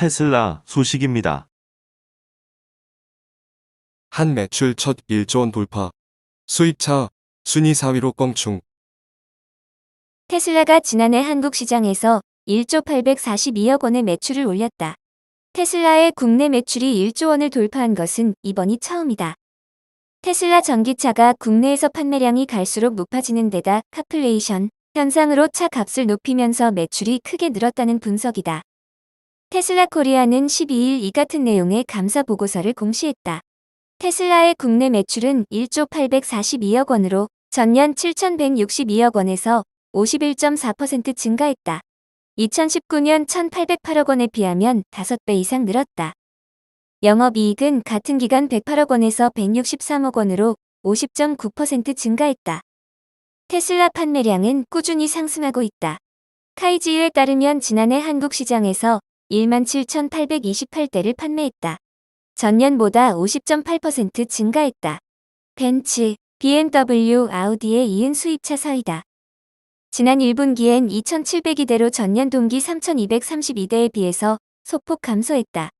테슬라 소식입니다. 한 매출 첫 1조 원 돌파. 수입차 순위 4위로 껑충. 테슬라가 지난해 한국 시장에서 1조 842억 원의 매출을 올렸다. 테슬라의 국내 매출이 1조 원을 돌파한 것은 이번이 처음이다. 테슬라 전기차가 국내에서 판매량이 갈수록 높아지는 데다 카플레이션 현상으로 차 값을 높이면서 매출이 크게 늘었다는 분석이다. 테슬라 코리아는 12일 이 같은 내용의 감사 보고서를 공시했다. 테슬라의 국내 매출은 1조 842억 원으로 전년 7,162억 원에서 51.4% 증가했다. 2019년 1,808억 원에 비하면 5배 이상 늘었다. 영업이익은 같은 기간 108억 원에서 163억 원으로 50.9% 증가했다. 테슬라 판매량은 꾸준히 상승하고 있다. 카이지유에 따르면 지난해 한국 시장에서 17,828대를 판매했다. 전년보다 50.8% 증가했다. 벤츠, BMW, 아우디에 이은 수입차 4위다. 지난 1분기엔 2,702대로 전년 동기 3,232대에 비해서 소폭 감소했다.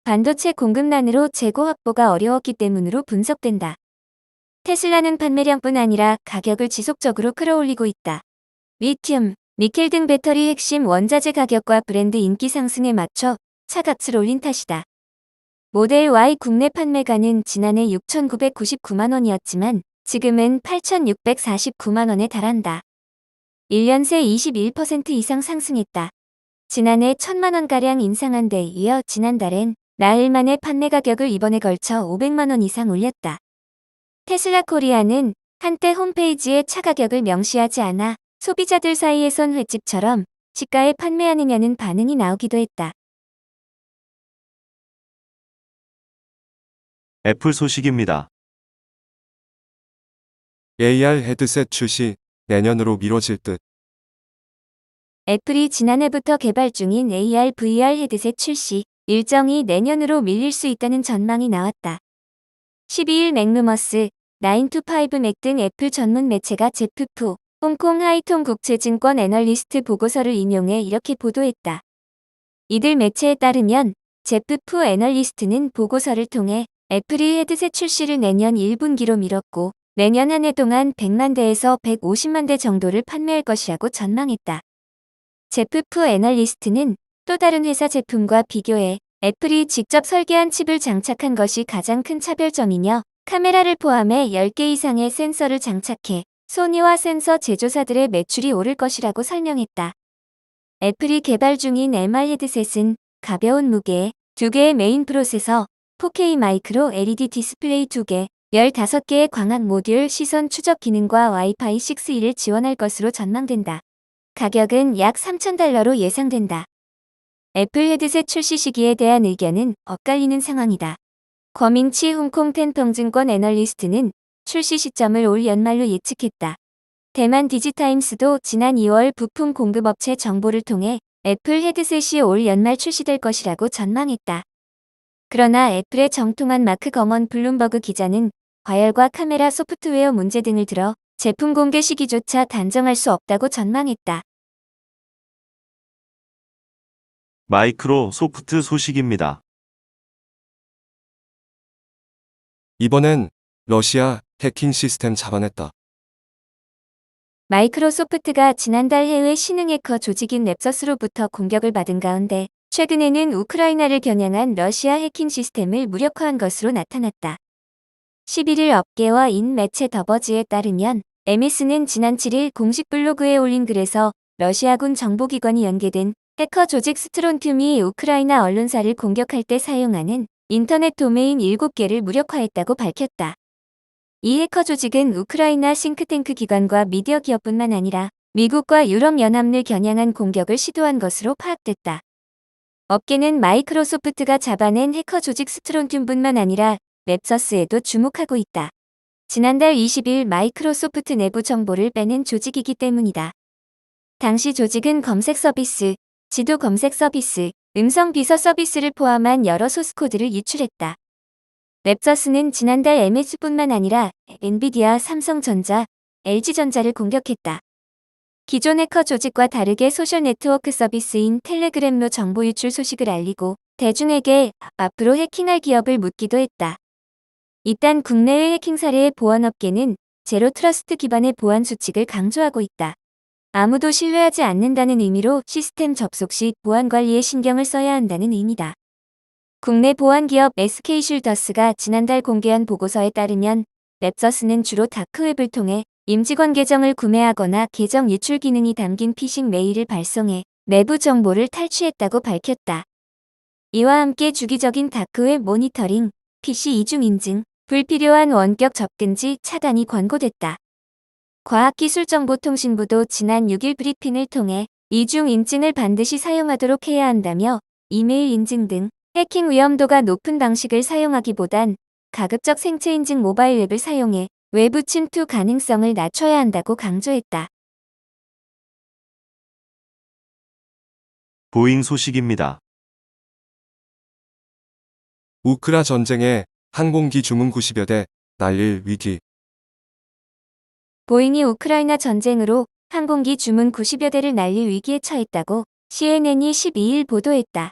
반도체 공급난으로 재고 확보가 어려웠기 때문으로 분석된다. 테슬라는 판매량뿐 아니라 가격을 지속적으로 끌어올리고 있다. 리튬, 니켈 등 배터리 핵심 원자재 가격과 브랜드 인기 상승에 맞춰 차값을 올린 탓이다. 모델 Y 국내 판매가는 지난해 6,999만 원이었지만 지금은 8,649만 원에 달한다. 1년 새 21% 이상 상승했다. 지난해 1,000만 원가량 인상한 데 이어 지난달엔 나흘 만에 판매 가격을 이번에 걸쳐 500만 원 이상 올렸다. 테슬라 코리아는 한때 홈페이지에 차 가격을 명시하지 않아 소비자들 사이에선 횟집처럼 시가에 판매하느냐는 반응이 나오기도 했다. 애플 소식입니다. AR 헤드셋 출시 내년으로 미뤄질 듯. 애플이 지난해부터 개발 중인 AR, VR 헤드셋 출시 일정이 내년으로 밀릴 수 있다는 전망이 나왔다. 12일 맥루머스, 9to5 맥 등 애플 전문 매체가 제프프, 홍콩 하이통 국채증권 애널리스트 보고서를 인용해 이렇게 보도했다. 이들 매체에 따르면 제프프 애널리스트는 보고서를 통해 애플이 헤드셋 출시를 내년 1분기로 미뤘고 내년 한 해 동안 100만 대에서 150만 대 정도를 판매할 것이라고 전망했다. 제프프 애널리스트는 또 다른 회사 제품과 비교해 애플이 직접 설계한 칩을 장착한 것이 가장 큰 차별점이며 카메라를 포함해 10개 이상의 센서를 장착해 소니와 센서 제조사들의 매출이 오를 것이라고 설명했다. 애플이 개발 중인 MR 헤드셋은 가벼운 무게, 2개의 메인 프로세서, 4K 마이크로 LED 디스플레이 2개, 15개의 광학 모듈 시선 추적 기능과 와이파이 6E를 지원할 것으로 전망된다. 가격은 약 $3,000로 예상된다. 애플 헤드셋 출시 시기에 대한 의견은 엇갈리는 상황이다. 권민치 홍콩 텐펑증권 애널리스트는 출시 시점을 올 연말로 예측했다. 대만 디지타임스도 지난 2월 부품 공급업체 정보를 통해 애플 헤드셋이 올 연말 출시될 것이라고 전망했다. 그러나 애플의 정통한 마크 거먼 블룸버그 기자는 과열과 카메라 소프트웨어 문제 등을 들어 제품 공개 시기조차 단정할 수 없다고 전망했다. 마이크로소프트 소식입니다. 이번엔 러시아 해킹 시스템 잡아냈다. 마이크로소프트가 지난달 해외 신흥 해커 조직인 랩서스로부터 공격을 받은 가운데 최근에는 우크라이나를 겨냥한 러시아 해킹 시스템을 무력화한 것으로 나타났다. 11일 업계와 인매체 더버즈에 따르면 MS는 지난 7일 공식 블로그에 올린 글에서 러시아군 정보기관이 연계된 해커 조직 스트론튬이 우크라이나 언론사를 공격할 때 사용하는 인터넷 도메인 7개를 무력화했다고 밝혔다. 이 해커 조직은 우크라이나 싱크탱크 기관과 미디어 기업뿐만 아니라 미국과 유럽연합을 겨냥한 공격을 시도한 것으로 파악됐다. 업계는 마이크로소프트가 잡아낸 해커 조직 스트론튬뿐만 아니라 랩서스에도 주목하고 있다. 지난달 20일 마이크로소프트 내부 정보를 빼낸 조직이기 때문이다. 당시 조직은 검색 서비스, 지도 검색 서비스, 음성 비서 서비스를 포함한 여러 소스코드를 유출했다. 랩서스는 지난달 MS뿐만 아니라 엔비디아, 삼성전자, LG전자를 공격했다. 기존 해커 조직과 다르게 소셜 네트워크 서비스인 텔레그램로 정보 유출 소식을 알리고 대중에게 앞으로 해킹할 기업을 묻기도 했다. 이딴 국내외 해킹 사례의 보안업계는 제로 트러스트 기반의 보안 수칙을 강조하고 있다. 아무도 신뢰하지 않는다는 의미로 시스템 접속 시 보안 관리에 신경을 써야 한다는 의미다. 국내 보안기업 SK쉴더스가 지난달 공개한 보고서에 따르면 랩서스는 주로 다크웹을 통해 임직원 계정을 구매하거나 계정 유출 기능이 담긴 피싱 메일을 발송해 내부 정보를 탈취했다고 밝혔다. 이와 함께 주기적인 다크웹 모니터링, PC 이중 인증, 불필요한 원격 접근지 차단이 권고됐다. 과학기술정보통신부도 지난 6일 브리핑을 통해 이중 인증을 반드시 사용하도록 해야 한다며 이메일 인증 등 해킹 위험도가 높은 방식을 사용하기보단 가급적 생체 인증 모바일 앱을 사용해 외부 침투 가능성을 낮춰야 한다고 강조했다. 보잉 소식입니다. 우크라 전쟁에 항공기 주문 90여 대 날릴 위기. 보잉이 우크라이나 전쟁으로 항공기 주문 90여 대를 날릴 위기에 처했다고 CNN이 12일 보도했다.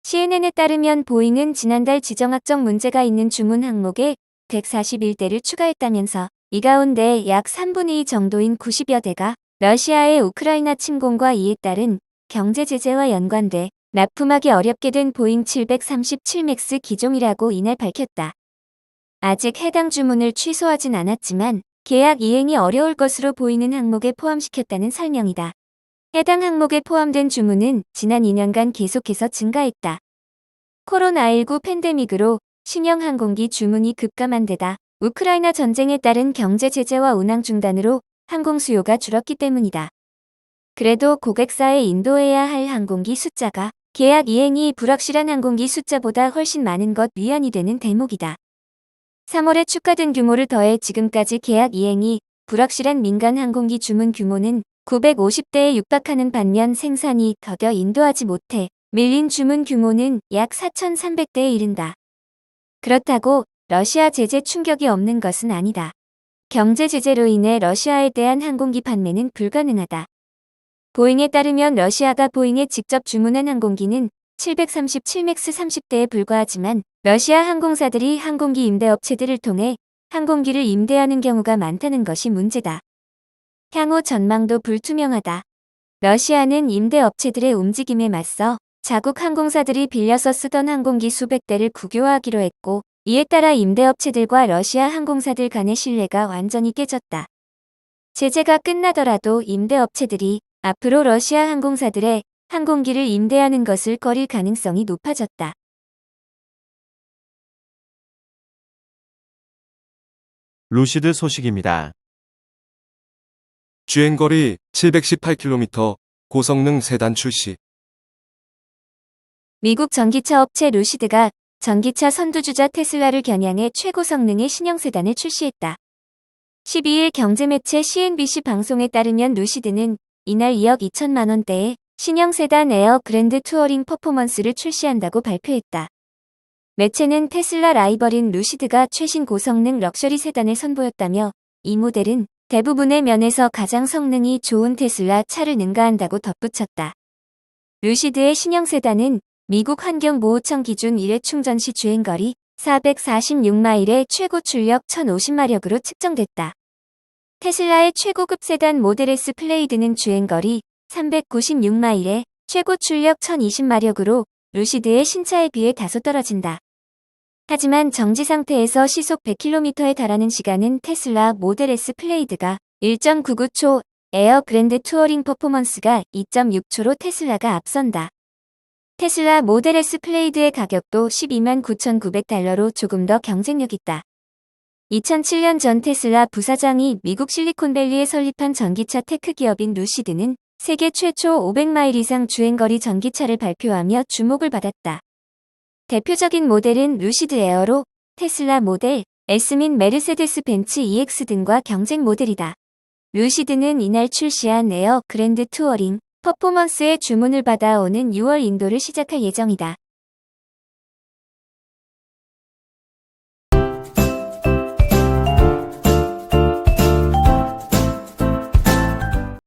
CNN에 따르면 보잉은 지난달 지정학적 문제가 있는 주문 항목에 141대를 추가했다면서 이 가운데 약 3분의 2 정도인 90여 대가 러시아의 우크라이나 침공과 이에 따른 경제 제재와 연관돼 납품하기 어렵게 된 보잉 737 맥스 기종이라고 이날 밝혔다. 아직 해당 주문을 취소하진 않았지만 계약 이행이 어려울 것으로 보이는 항목에 포함시켰다는 설명이다. 해당 항목에 포함된 주문은 지난 2년간 계속해서 증가했다. 코로나19 팬데믹으로 신형 항공기 주문이 급감한 데다 우크라이나 전쟁에 따른 경제 제재와 운항 중단으로 항공 수요가 줄었기 때문이다. 그래도 고객사에 인도해야 할 항공기 숫자가 계약 이행이 불확실한 항공기 숫자보다 훨씬 많은 것 위안이 되는 대목이다. 3월에 추가된 규모를 더해 지금까지 계약 이행이 불확실한 민간 항공기 주문 규모는 950대에 육박하는 반면 생산이 더뎌 인도하지 못해 밀린 주문 규모는 약 4,300대에 이른다. 그렇다고 러시아 제재 충격이 없는 것은 아니다. 경제 제재로 인해 러시아에 대한 항공기 판매는 불가능하다. 보잉에 따르면 러시아가 보잉에 직접 주문한 항공기는 737 맥스 30대에 불과하지만 러시아 항공사들이 항공기 임대업체들을 통해 항공기를 임대하는 경우가 많다는 것이 문제다. 향후 전망도 불투명하다. 러시아는 임대업체들의 움직임에 맞서 자국 항공사들이 빌려서 쓰던 항공기 수백 대를 국유화하기로 했고 이에 따라 임대업체들과 러시아 항공사들 간의 신뢰가 완전히 깨졌다. 제재가 끝나더라도 임대업체들이 앞으로 러시아 항공사들의 항공기를 임대하는 것을 꺼릴 가능성이 높아졌다. 루시드 소식입니다. 주행거리 718km 고성능 세단 출시. 미국 전기차 업체 루시드가 전기차 선두주자 테슬라를 겨냥해 최고 성능의 신형 세단을 출시했다. 12일 경제매체 CNBC 방송에 따르면 루시드는 이날 2억 2천만 원대의 신형 세단 에어 그랜드 투어링 퍼포먼스를 출시한다고 발표했다. 매체는 테슬라 라이벌인 루시드가 최신 고성능 럭셔리 세단을 선보였다며 이 모델은 대부분의 면에서 가장 성능이 좋은 테슬라 차를 능가한다고 덧붙였다. 루시드의 신형 세단은 미국 환경보호청 기준 1회 충전 시 주행거리 446마일의 최고 출력 1050마력으로 측정됐다. 테슬라의 최고급 세단 모델 S 플레이드는 주행거리 396마일에 최고 출력 1020마력으로 루시드의 신차에 비해 다소 떨어진다. 하지만 정지 상태에서 시속 100km에 달하는 시간은 테슬라 모델 S 플레이드가 1.99초, 에어 그랜드 투어링 퍼포먼스가 2.6초로 테슬라가 앞선다. 테슬라 모델 S 플레이드의 가격도 12만 9,900달러로 조금 더 경쟁력 있다. 2007년 전 테슬라 부사장이 미국 실리콘밸리에 설립한 전기차 테크 기업인 루시드는 세계 최초 500마일 이상 주행거리 전기차를 발표하며 주목을 받았다. 대표적인 모델은 루시드 에어로 테슬라 모델 S 및 메르세데스 벤츠 EX 등과 경쟁 모델이다. 루시드는 이날 출시한 에어 그랜드 투어링 퍼포먼스의 주문을 받아 오는 6월 인도를 시작할 예정이다.